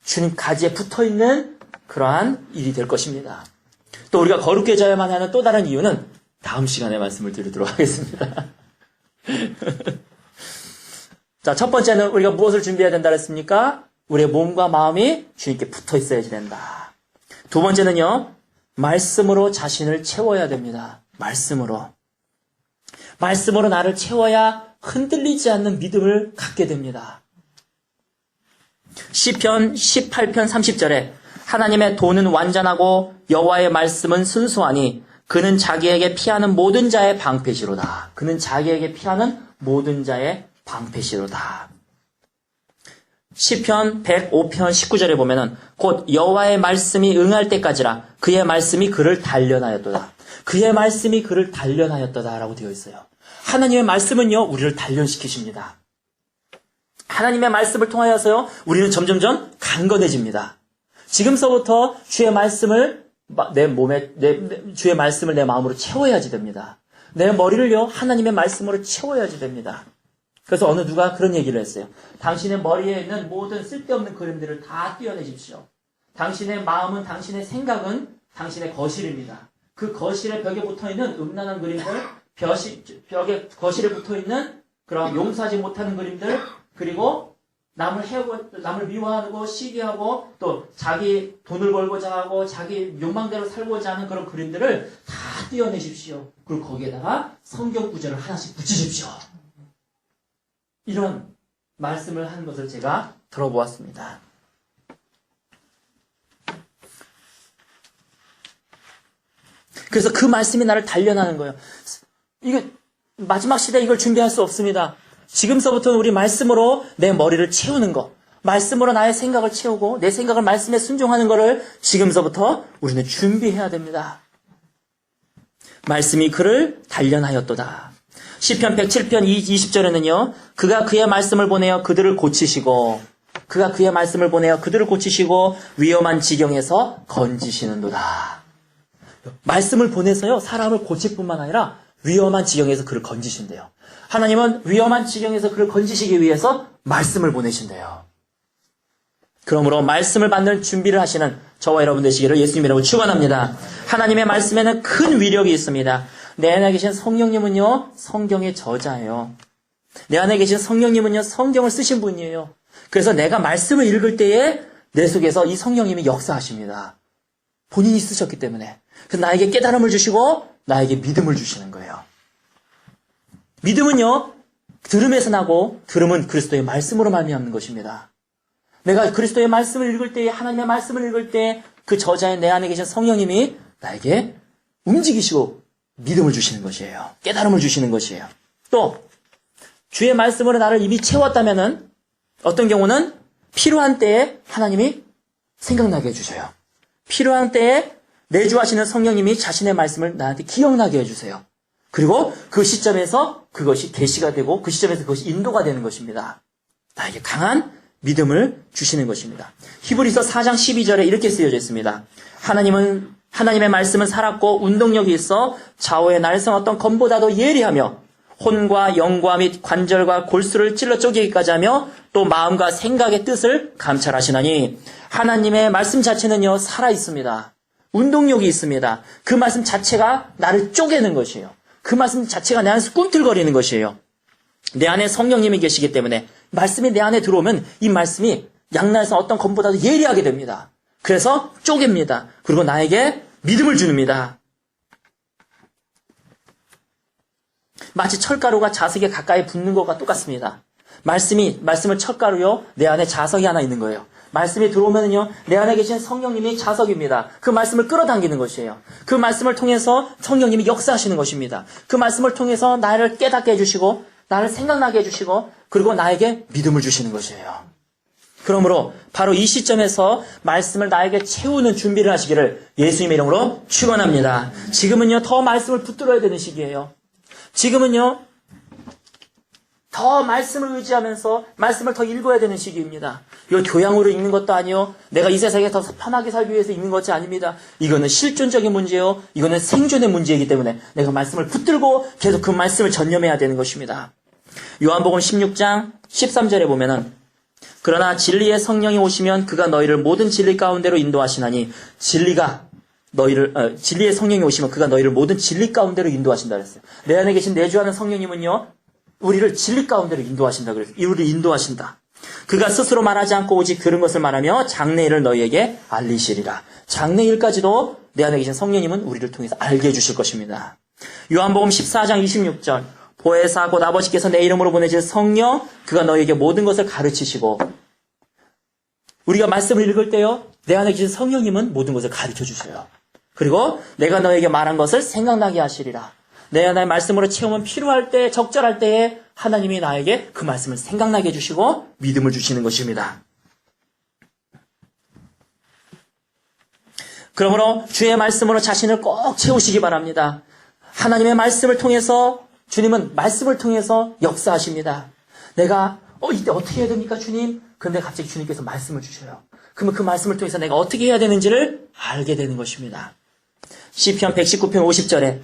주님 가지에 붙어있는 그러한 일이 될 것입니다. 또 우리가 거룩해져야만 하는 또 다른 이유는 다음 시간에 말씀을 드리도록 하겠습니다. 자, 첫 번째는 우리가 무엇을 준비해야 된다 그랬습니까? 우리의 몸과 마음이 주님께 붙어 있어야지 된다. 두 번째는요, 말씀으로 자신을 채워야 됩니다. 말씀으로 나를 채워야 흔들리지 않는 믿음을 갖게 됩니다. 시편 18편 30절에 하나님의 도는 완전하고 여호와의 말씀은 순수하니 그는 자기에게 피하는 모든 자의 방패시로다. 그는 자기에게 피하는 모든 자의 방패시로다. 시편 105편 19절에 보면은 곧 여호와의 말씀이 응할 때까지라 그의 말씀이 그를 단련하였도다. 그의 말씀이 그를 단련하였도다라고 되어 있어요. 하나님의 말씀은요 우리를 단련시키십니다. 하나님의 말씀을 통하여서요 우리는 점점점 강건해집니다. 지금서부터 주의 말씀을 주의 말씀을 내 마음으로 채워야지 됩니다. 내 머리를요 하나님의 말씀으로 채워야지 됩니다. 그래서 어느 누가 그런 얘기를 했어요. 당신의 머리에 있는 모든 쓸데없는 그림들을 다 떼어내십시오. 당신의 마음은, 당신의 생각은 당신의 거실입니다. 그 거실의 벽에 붙어있는 음란한 그림들, 거실에 붙어있는 그런 용서하지 못하는 그림들, 그리고 남을 미워하고 시기하고 또 자기 돈을 벌고자 하고 자기 욕망대로 살고자 하는 그런 그림들을 다 떼어내십시오. 그리고 거기에다가 성경 구절을 하나씩 붙이십시오. 이런 말씀을 하는 것을 제가 들어보았습니다. 그래서 그 말씀이 나를 단련하는 거예요. 이거 마지막 시대에 이걸 준비할 수 없습니다. 지금서부터 우리 말씀으로 내 머리를 채우는 거, 말씀으로 나의 생각을 채우고 내 생각을 말씀에 순종하는 것을 지금서부터 우리는 준비해야 됩니다. 말씀이 그를 단련하였도다. 시편 107편 20절에는요. 그가 그의 말씀을 보내어 그들을 고치시고 위험한 지경에서 건지시는도다. 말씀을 보내서요. 사람을 고칠 뿐만 아니라 위험한 지경에서 그를 건지신대요. 하나님은 위험한 지경에서 그를 건지시기 위해서 말씀을 보내신대요. 그러므로 말씀을 받는 준비를 하시는 저와 여러분 되시기를 예수님 이름으로 축원합니다. 하나님의 말씀에는 큰 위력이 있습니다. 내 안에 계신 성령님은요. 성경의 저자예요. 내 안에 계신 성령님은요. 성경을 쓰신 분이에요. 그래서 내가 말씀을 읽을 때에 내 속에서 이 성령님이 역사하십니다. 본인이 쓰셨기 때문에. 그래서 나에게 깨달음을 주시고 나에게 믿음을 주시는 거예요. 믿음은요. 들음에서 나고 들음은 그리스도의 말씀으로 말미암는 것입니다. 내가 그리스도의 말씀을 읽을 때에 하나님의 말씀을 읽을 때 그 저자의 내 안에 계신 성령님이 나에게 움직이시고 믿음을 주시는 것이에요. 깨달음을 주시는 것이에요. 또 주의 말씀으로 나를 이미 채웠다면은 어떤 경우는 필요한 때에 하나님이 생각나게 해주셔요. 필요한 때에 내주하시는 성령님이 자신의 말씀을 나한테 기억나게 해주세요. 그리고 그 시점에서 그것이 계시가 되고 그 시점에서 그것이 인도가 되는 것입니다. 나에게 강한 믿음을 주시는 것입니다. 히브리서 4장 12절에 이렇게 쓰여져 있습니다. 하나님의 말씀은 살았고 운동력이 있어 좌우의 날성 어떤 검보다도 예리하며 혼과 영과 및 관절과 골수를 찔러 쪼개기까지 하며 또 마음과 생각의 뜻을 감찰하시나니 하나님의 말씀 자체는요 살아 있습니다. 운동력이 있습니다. 그 말씀 자체가 나를 쪼개는 것이에요. 그 말씀 자체가 내 안에서 꿈틀거리는 것이에요. 내 안에 성령님이 계시기 때문에 말씀이 내 안에 들어오면 이 말씀이 양날에서 어떤 검보다도 예리하게 됩니다. 그래서 쪼갭니다. 그리고 나에게 믿음을 줍니다. 마치 철가루가 자석에 가까이 붙는 것과 똑같습니다. 말씀을 철가루요, 내 안에 자석이 하나 있는 거예요. 말씀이 들어오면요, 내 안에 계신 성령님이 자석입니다. 그 말씀을 끌어당기는 것이에요. 그 말씀을 통해서 성령님이 역사하시는 것입니다. 그 말씀을 통해서 나를 깨닫게 해주시고, 나를 생각나게 해주시고, 그리고 나에게 믿음을 주시는 것이에요. 그러므로 바로 이 시점에서 말씀을 나에게 채우는 준비를 하시기를 예수님의 이름으로 축원합니다. 지금은요, 더 말씀을 붙들어야 되는 시기예요. 지금은요, 더 말씀을 의지하면서 말씀을 더 읽어야 되는 시기입니다. 이거 교양으로 읽는 것도 아니요. 내가 이 세상에 더 편하게 살기 위해서 읽는 것이 아닙니다. 이거는 실존적인 문제요. 이거는 생존의 문제이기 때문에 내가 말씀을 붙들고 계속 그 말씀을 전념해야 되는 것입니다. 요한복음 16장 13절에 보면은 그러나 진리의 성령이 오시면 그가 너희를 모든 진리 가운데로 인도하시나니 진리의 성령이 오시면 그가 너희를 모든 진리 가운데로 인도하신다 그랬어요. 내 안에 계신 내주하는 성령님은요. 우리를 진리 가운데로 인도하신다 그랬어요. 우리를 인도하신다. 그가 스스로 말하지 않고 오직 들은 것을 말하며 장래일을 너희에게 알리시리라. 장래일까지도 내 안에 계신 성령님은 우리를 통해서 알게 해주실 것입니다. 요한복음 14장 26절 보혜사 곧 아버지께서 내 이름으로 보내실 성령 그가 너희에게 모든 것을 가르치시고 우리가 말씀을 읽을 때요. 내 안에 계신 성령님은 모든 것을 가르쳐 주셔요. 그리고 내가 너에게 말한 것을 생각나게 하시리라. 내 안에 말씀으로 채우면 필요할 때, 적절할 때에 하나님이 나에게 그 말씀을 생각나게 해주시고 믿음을 주시는 것입니다. 그러므로 주의 말씀으로 자신을 꼭 채우시기 바랍니다. 하나님의 말씀을 통해서 주님은 말씀을 통해서 역사하십니다. 내가 이때 어떻게 해야 됩니까 주님? 그런데 갑자기 주님께서 말씀을 주셔요. 그러면 그 말씀을 통해서 내가 어떻게 해야 되는지를 알게 되는 것입니다. 시편 119편 50절에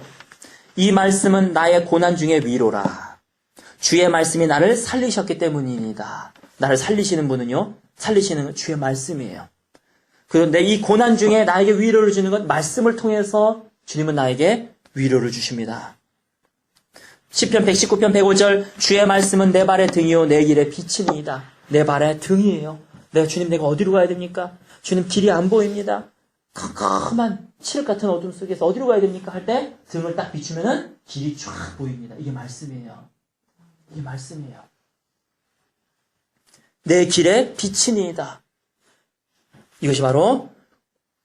이 말씀은 나의 고난 중에 위로라. 주의 말씀이 나를 살리셨기 때문입니다. 나를 살리시는 분은요. 살리시는 주의 말씀이에요. 그런데 이 고난 중에 나에게 위로를 주는 건 말씀을 통해서 주님은 나에게 위로를 주십니다. 시편 119편 105절 주의 말씀은 내 발의 등이요 내 길의 빛이니이다. 내 발의 등이에요. 주님 내가 어디로 가야 됩니까? 주님 길이 안 보입니다. 컴컴한 칠흑 같은 어둠 속에서 어디로 가야 됩니까? 할 때 등을 딱 비추면은 길이 쫙 보입니다. 이게 말씀이에요. 이게 말씀이에요. 내 길에 빛이니이다. 이것이 바로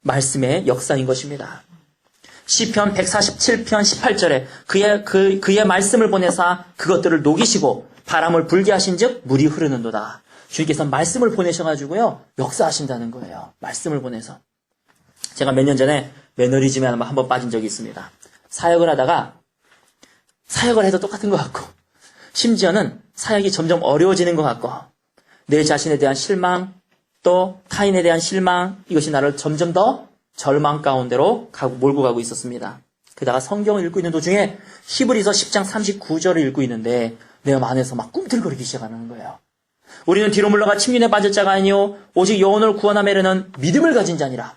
말씀의 역사인 것입니다. 시편 147편 18절에 그의 말씀을 보내사 그것들을 녹이시고 바람을 불게 하신즉 물이 흐르는도다. 주님께서 말씀을 보내셔가지고요 역사하신다는 거예요. 말씀을 보내서. 제가 몇 년 전에 매너리즘에 한번 빠진 적이 있습니다. 사역을 하다가 사역을 해도 똑같은 것 같고 심지어는 사역이 점점 어려워지는 것 같고 내 자신에 대한 실망 또 타인에 대한 실망 이것이 나를 점점 더 절망 가운데로 몰고 가고 있었습니다. 그러다가 성경을 읽고 있는 도중에 히브리서 10장 39절을 읽고 있는데 내 마음 안에서 막 꿈틀거리기 시작하는 거예요. 우리는 뒤로 물러가 침륜에 빠질 자가 아니요 오직 영혼을 구원하매는 믿음을 가진 자니라.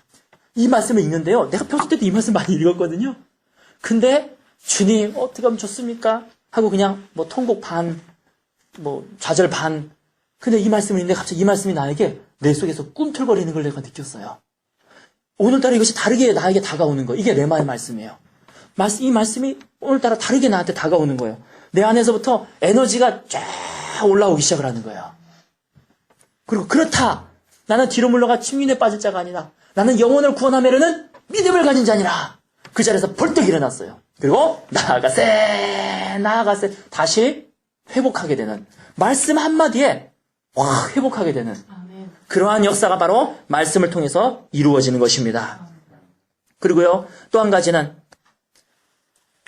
이 말씀을 읽는데요. 내가 평소 때도 이 말씀 많이 읽었거든요. 근데 주님 어떻게 하면 좋습니까? 하고 그냥 뭐 통곡 반, 뭐 좌절 반. 근데 이 말씀을 읽는데 갑자기 이 말씀이 나에게 내 속에서 꿈틀거리는 걸 내가 느꼈어요. 오늘따라 이것이 다르게 나에게 다가오는 거예요. 이게 레마의 말씀이에요. 이 말씀이 오늘따라 다르게 나한테 다가오는 거예요. 내 안에서부터 에너지가 쫙 올라오기 시작을 하는 거예요. 그리고 그렇다. 나는 뒤로 물러가 침륜에 빠질 자가 아니라 나는 영혼을 구원하매는 믿음을 가진 자니라. 그 자리에서 벌떡 일어났어요. 그리고 나아가세 다시 회복하게 되는 말씀 한마디에 확 회복하게 되는 그러한 역사가 바로 말씀을 통해서 이루어지는 것입니다. 그리고요 또 한 가지는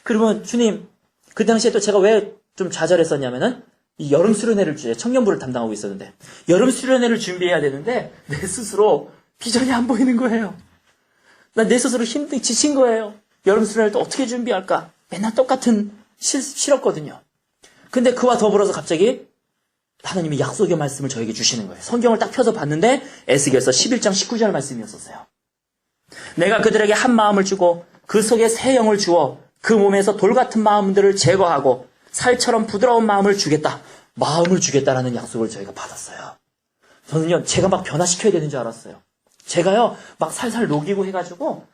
그러면 주님 그 당시에 또 제가 왜 좀 좌절했었냐면은 이 여름 수련회를 청년부를 담당하고 있었는데 여름 수련회를 준비해야 되는데 내 스스로 비전이 안 보이는 거예요. 난 내 스스로 지친 거예요. 여름 수련회를 또 어떻게 준비할까? 맨날 똑같은 싫었거든요. 근데 그와 더불어서 갑자기 하나님이 약속의 말씀을 저에게 주시는 거예요. 성경을 딱 펴서 봤는데 에스겔서 11장 19절 말씀이었었어요. 내가 그들에게 한 마음을 주고 그 속에 새 영을 주어 그 몸에서 돌 같은 마음들을 제거하고 살처럼 부드러운 마음을 주겠다. 마음을 주겠다라는 약속을 저희가 받았어요. 저는요, 제가 막 변화시켜야 되는 줄 알았어요. 제가요, 막 살살 녹이고 해가지고,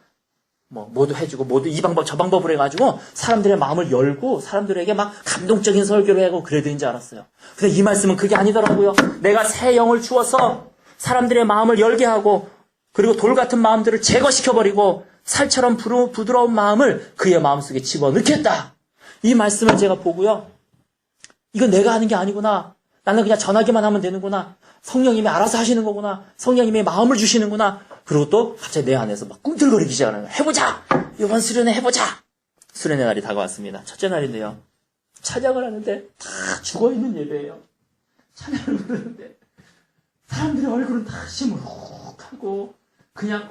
뭐도 해주고, 뭐도 이 방법, 저 방법으로 해가지고, 사람들의 마음을 열고, 사람들에게 막 감동적인 설교를 하고 그래야 되는 줄 알았어요. 근데 이 말씀은 그게 아니더라고요. 내가 새 영을 주어서 사람들의 마음을 열게 하고, 그리고 돌 같은 마음들을 제거시켜버리고, 살처럼 부드러운 마음을 그의 마음속에 집어넣겠다. 이 말씀을 제가 보고요. 이건 내가 하는 게 아니구나. 나는 그냥 전하기만 하면 되는구나. 성령님이 알아서 하시는 거구나. 성령님이 마음을 주시는구나. 그리고 또 갑자기 내 안에서 막 꿈틀거리기 시작하는 거예요. 해보자! 이번 수련회 해보자! 수련회 날이 다가왔습니다. 첫째 날인데요. 찬양을 하는데 다 죽어있는 예배예요. 찬양을 부르는데 사람들의 얼굴은 다 시무룩하고 그냥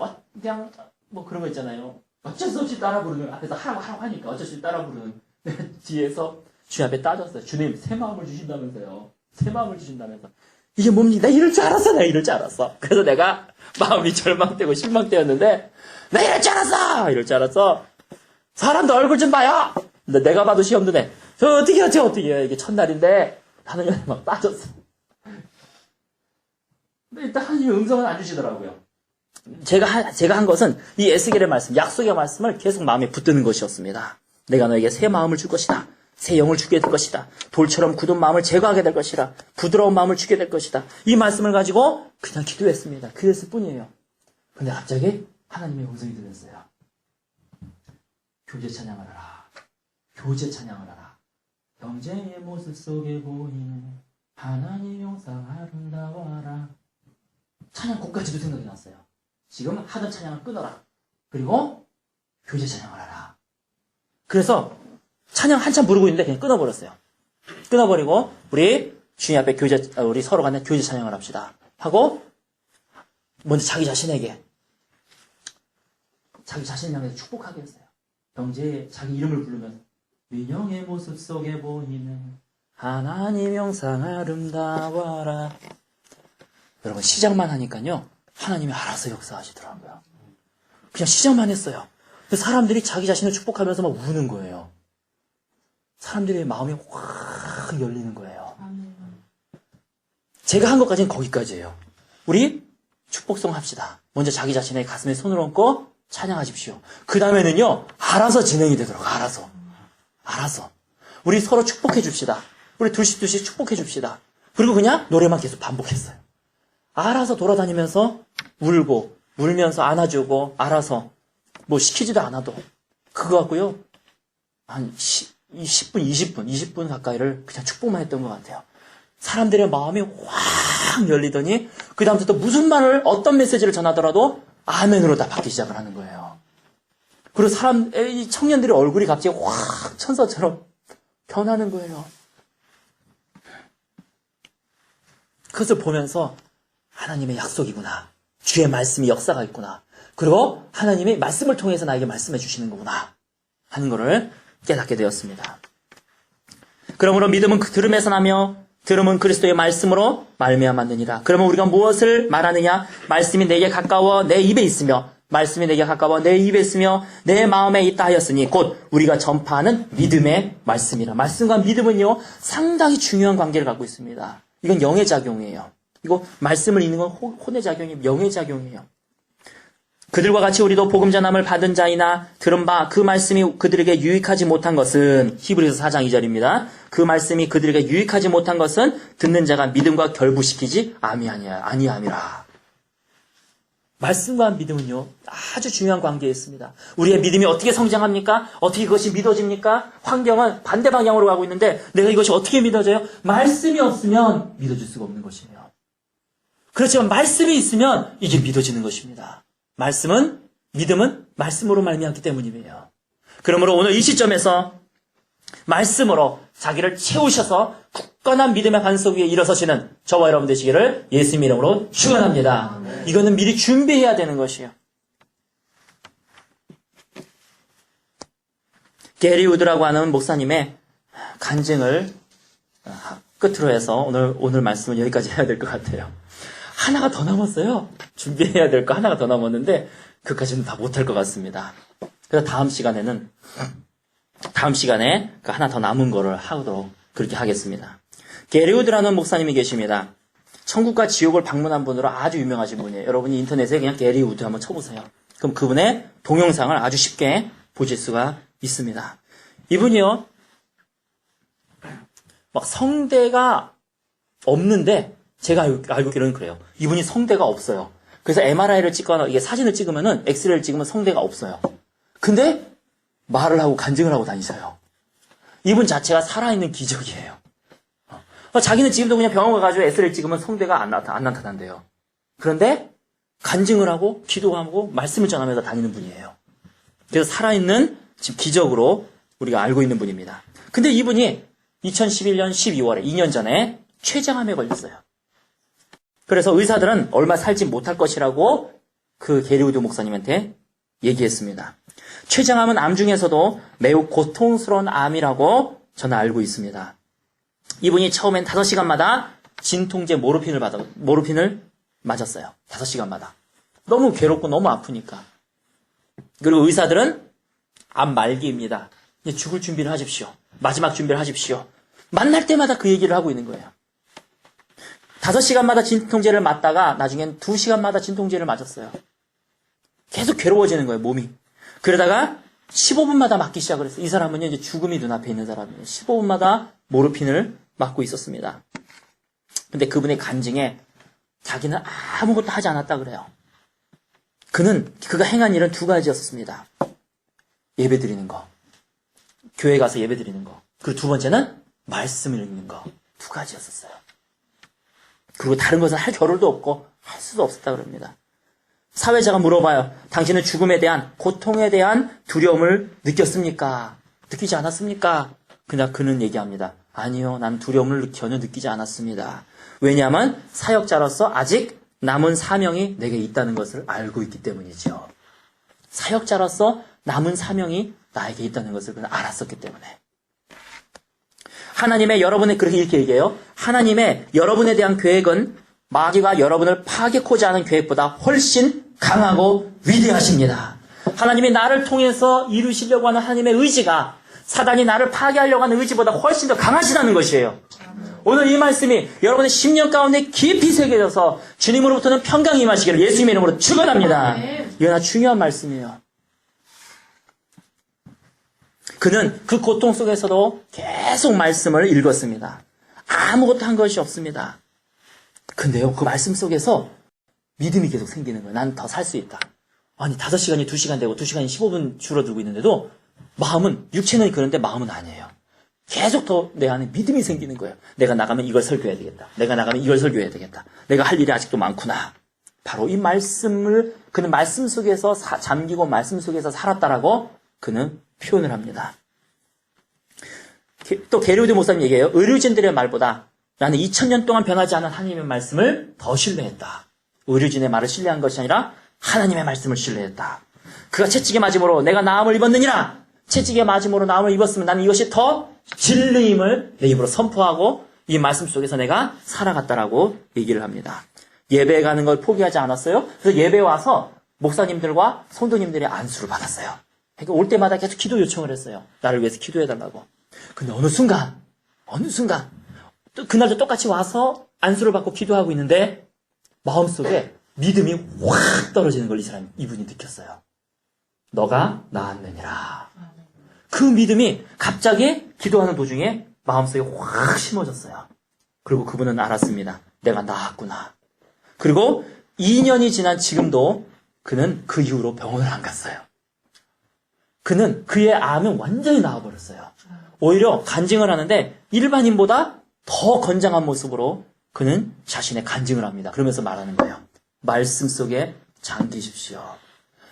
뭐 그런 거 있잖아요. 어쩔 수 없이 따라 부르는 앞에서 하라고 하니까 어쩔 수 없이 따라 부르는 뒤에서 주님 앞에 따졌어요. 주님 새 마음을 주신다면서요. 새 마음을 주신다면서. 이게 뭡니까? 나 이럴 줄 알았어. 그래서 내가 마음이 절망되고 실망되었는데 나 이럴 줄 알았어. 사람들 얼굴 좀 봐요. 근데 내가 봐도 시험 드네. 저 어떻게 해요? 이게 첫날인데 하나님이 막 따졌어. 근데 일단 하나님이 음성은 안 주시더라고요. 제가 한 것은 이 에스겔의 말씀, 약속의 말씀을 계속 마음에 붙드는 것이었습니다. 내가 너에게 새 마음을 줄 것이다. 새 영을 주게 될 것이다. 돌처럼 굳은 마음을 제거하게 될 것이다. 부드러운 마음을 주게 될 것이다. 이 말씀을 가지고 그냥 기도했습니다. 그랬을 뿐이에요. 근데 갑자기 하나님의 음성이 들렸어요. 교제 찬양을 하라. 교제 찬양을 하라. 경쟁의 모습 속에 보이는 하나님의 영상 아름다워라. 찬양곡까지도 생각이 났어요. 지금 하던 찬양을 끊어라. 그리고 교제 찬양을 하라. 그래서 찬양 한참 부르고 있는데 그냥 끊어버렸어요. 끊어버리고 우리 주님 앞에 우리 서로 간에 교제 찬양을 합시다. 하고 먼저 자기 자신을 향해서 축복하게 했어요. 경제에 자기 이름을 부르면서 민영의 모습 속에 보이는 하나님 영상 아름다워라. 여러분 시작만 하니까요. 하나님이 알아서 역사하시더라고요. 그냥 시작만 했어요. 사람들이 자기 자신을 축복하면서 막 우는 거예요. 사람들의 마음이 확 열리는 거예요. 제가 한 것까지는 거기까지예요. 우리 축복송 합시다. 먼저 자기 자신의 가슴에 손을 얹고 찬양하십시오. 그 다음에는요, 알아서 진행이 되더라고요. 알아서. 우리 서로 축복해 줍시다. 우리 둘씩 축복해 줍시다. 그리고 그냥 노래만 계속 반복했어요. 알아서 돌아다니면서 울면서 안아주고, 알아서 뭐 시키지도 않아도. 그거 갖고요, 한 10분, 20분 가까이를 그냥 축복만 했던 것 같아요. 사람들의 마음이 확 열리더니, 그 다음부터 무슨 말을, 어떤 메시지를 전하더라도 아멘으로 다 받기 시작을 하는 거예요. 그리고 이 청년들의 얼굴이 갑자기 확 천사처럼 변하는 거예요. 그것을 보면서 하나님의 약속이구나. 주의 말씀이 역사가 있구나. 그리고 하나님이 말씀을 통해서 나에게 말씀해 주시는 거구나 하는 것을 깨닫게 되었습니다. 그러므로 믿음은 들음에서 나며 들음은 그리스도의 말씀으로 말미암았느니라. 그러면 우리가 무엇을 말하느냐? 말씀이 내게 가까워 내 입에 있으며 말씀이 내게 가까워 내 입에 있으며 내 마음에 있다 하였으니 곧 우리가 전파하는 믿음의 말씀이라. 말씀과 믿음은요, 상당히 중요한 관계를 갖고 있습니다. 이건 영해작용이에요. 이거 말씀을 읽는 건 혼해작용이 영해작용이에요. 그들과 같이 우리도 복음 전함을 받은 자이나 들은 바 그 말씀이 그들에게 유익하지 못한 것은 히브리서 4장 2절입니다. 그 말씀이 그들에게 유익하지 못한 것은 듣는 자가 믿음과 결부시키지 아니함이라. 말씀과 믿음은요, 아주 중요한 관계에 있습니다. 우리의 믿음이 어떻게 성장합니까? 어떻게 그것이 믿어집니까? 환경은 반대 방향으로 가고 있는데 내가 이것이 어떻게 믿어져요? 말씀이 없으면 믿어질 수가 없는 것이에요. 그렇지만 말씀이 있으면 이게 믿어지는 것입니다. 믿음은 말씀으로 말미암기 때문이에요. 그러므로 오늘 이 시점에서 말씀으로 자기를 채우셔서 굳건한 믿음의 반석 위에 일어서시는 저와 여러분 되시기를 예수님 이름으로 축원합니다. 이거는 미리 준비해야 되는 것이에요. 게리 우드라고 하는 목사님의 간증을 끝으로 해서 오늘 말씀은 여기까지 해야 될 것 같아요. 하나가 더 남았어요. 준비해야 될 거 하나가 더 남았는데 그까지는 다 못할 것 같습니다. 그래서 다음 시간에 그 하나 더 남은 거를 하도록 그렇게 하겠습니다. 게리 우드라는 목사님이 계십니다. 천국과 지옥을 방문한 분으로 아주 유명하신 분이에요. 여러분이 인터넷에 그냥 게리 우드 한번 쳐보세요. 그럼 그분의 동영상을 아주 쉽게 보실 수가 있습니다. 이분이요, 막 성대가 없는데 제가 알고 있기로는 그래요. 이분이 성대가 없어요. 그래서 MRI를 찍거나 이게 사진을 찍으면은 엑스레이를 찍으면 성대가 없어요. 근데 말을 하고 간증을 하고 다니셔요. 이분 자체가 살아있는 기적이에요. 자기는 지금도 그냥 병원 가가지고 엑스레이 찍으면 성대가 안 나타난대요. 그런데 간증을 하고 기도하고 말씀을 전하면서 다니는 분이에요. 그래서 살아있는 지금 기적으로 우리가 알고 있는 분입니다. 근데 이분이 2011년 12월에 2년 전에 췌장암에 걸렸어요. 그래서 의사들은 얼마 살지 못할 것이라고 그 게리 우드 목사님한테 얘기했습니다. 췌장암은 암 중에서도 매우 고통스러운 암이라고 저는 알고 있습니다. 이분이 처음엔 5시간마다 진통제 모르핀을 맞았어요. 5시간마다. 너무 괴롭고 너무 아프니까. 그리고 의사들은 암 말기입니다. 이제 죽을 준비를 하십시오. 마지막 준비를 하십시오. 만날 때마다 그 얘기를 하고 있는 거예요. 5시간마다 진통제를 맞다가 나중엔 2시간마다 진통제를 맞았어요. 계속 괴로워지는 거예요, 몸이. 그러다가 15분마다 맞기 시작을 했어요. 이 사람은요, 이제 죽음이 눈앞에 있는 사람이에요. 15분마다 모르핀을 맞고 있었습니다. 근데 그분의 간증에 자기는 아무것도 하지 않았다 그래요. 그가 행한 일은 2가지였습니다. 예배 드리는 거. 교회 가서 예배 드리는 거. 그리고 2번째는 말씀을 읽는 거. 2가지였었어요. 그리고 다른 것은 할 겨를도 없고 할 수도 없었다 그럽니다. 사회자가 물어봐요. 당신은 죽음에 대한, 고통에 대한 두려움을 느꼈습니까? 느끼지 않았습니까? 그는 얘기합니다. 아니요, 난 두려움을 전혀 느끼지 않았습니다. 왜냐하면 사역자로서 아직 남은 사명이 내게 있다는 것을 알고 있기 때문이죠. 사역자로서 남은 사명이 나에게 있다는 것을 그는 알았었기 때문에. 하나님의 여러분의, 그렇게 이렇게 얘기해요. 하나님의 여러분에 대한 계획은 마귀가 여러분을 파괴코자 하는 계획보다 훨씬 강하고 위대하십니다. 하나님이 나를 통해서 이루시려고 하는 하나님의 의지가 사단이 나를 파괴하려고 하는 의지보다 훨씬 더 강하시다는 것이에요. 오늘 이 말씀이 여러분의 심령 가운데 깊이 새겨져서 주님으로부터는 평강이 임하시기를 예수님의 이름으로 축원합니다. 이거나 중요한 말씀이에요. 그는 그 고통 속에서도 계속 말씀을 읽었습니다. 아무것도 한 것이 없습니다. 근데요, 그 말씀 속에서 믿음이 계속 생기는 거예요. 난 더 살 수 있다. 아니, 5시간이 2시간 되고 2시간이 15분 줄어들고 있는데도 마음은, 육체는 그런데 마음은 아니에요. 계속 더 내 안에 믿음이 생기는 거예요. 내가 나가면 이걸 설교해야 되겠다. 내가 나가면 이걸 설교해야 되겠다. 내가 할 일이 아직도 많구나. 바로 이 말씀을, 그는 말씀 속에서 잠기고 말씀 속에서 살았다라고 그는 표현을 합니다. 또 게르드 목사님 얘기해요. 의료진들의 말보다 나는 2000년 동안 변하지 않은 하나님의 말씀을 더 신뢰했다. 의료진의 말을 신뢰한 것이 아니라 하나님의 말씀을 신뢰했다. 그가 채찍에 맞음으로 내가 나음을 입었느니라. 채찍에 맞음으로 나음을 입었으면 나는 이것이 더 진리임을 내 입으로 선포하고 이 말씀 속에서 내가 살아갔다라고 얘기를 합니다. 예배에 가는 걸 포기하지 않았어요. 그래서 예배에 와서 목사님들과 성도님들의 안수를 받았어요. 그러니까 올 때마다 계속 기도 요청을 했어요. 나를 위해서 기도해달라고. 근데 어느 순간 또 그날도 똑같이 와서 안수를 받고 기도하고 있는데 마음속에 믿음이 확 떨어지는 걸 이분이 느꼈어요. 너가 나았느니라. 그 믿음이 갑자기 기도하는 도중에 마음속에 확 심어졌어요. 그리고 그분은 알았습니다. 내가 나았구나. 그리고 2년이 지난 지금도 그는 그 이후로 병원을 안 갔어요. 그는 그의 암은 완전히 나아버렸어요. 오히려 간증을 하는데 일반인보다 더 건장한 모습으로 그는 자신의 간증을 합니다. 그러면서 말하는 거예요. 말씀 속에 잠기십시오.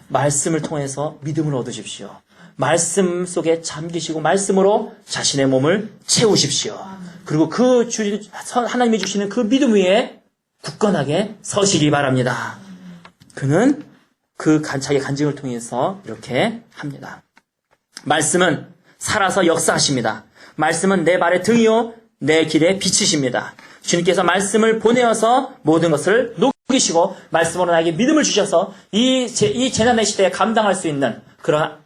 말씀을 통해서 믿음을 얻으십시오. 말씀 속에 잠기시고 말씀으로 자신의 몸을 채우십시오. 그리고 하나님이 주시는 그 믿음 위에 굳건하게 서시기 바랍니다. 그는 자기 간증을 통해서 이렇게 합니다. 말씀은 살아서 역사하십니다. 말씀은 내 발의 등이요 내 길의 빛이십니다. 주님께서 말씀을 보내어서 모든 것을 녹이시고 말씀으로 나에게 믿음을 주셔서 이 재난의 시대에 감당할 수 있는 그러한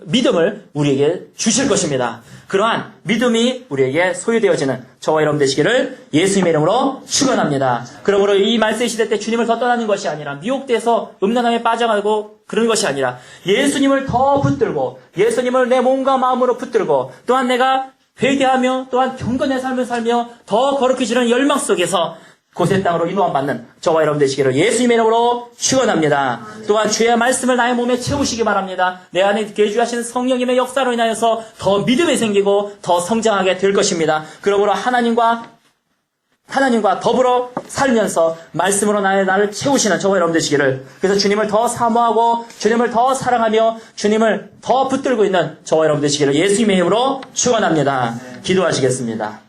믿음을 우리에게 주실 것입니다. 그러한 믿음이 우리에게 소유되어지는 저와 여러분 되시기를 예수님의 이름으로 축원합니다. 그러므로 이 말세 시대 때 주님을 더 떠나는 것이 아니라 미혹돼서 음란함에 빠져가고 그런 것이 아니라 예수님을 더 붙들고 예수님을 내 몸과 마음으로 붙들고 또한 내가 회개하며 또한 경건의 삶을 살며 더 거룩해지는 열망 속에서 고세 땅으로 인도함받는 저와 여러분 되시기를 예수님의 이름으로 축원합니다. 또한 주의 말씀을 나의 몸에 채우시기 바랍니다. 내 안에 계주하시는 성령님의 역사로 인하여서 더 믿음이 생기고 더 성장하게 될 것입니다. 그러므로 하나님과 더불어 살면서 말씀으로 나를 채우시는 저와 여러분 되시기를, 그래서 주님을 더 사모하고 주님을 더 사랑하며 주님을 더 붙들고 있는 저와 여러분 되시기를 예수님의 이름으로 축원합니다. 기도하시겠습니다.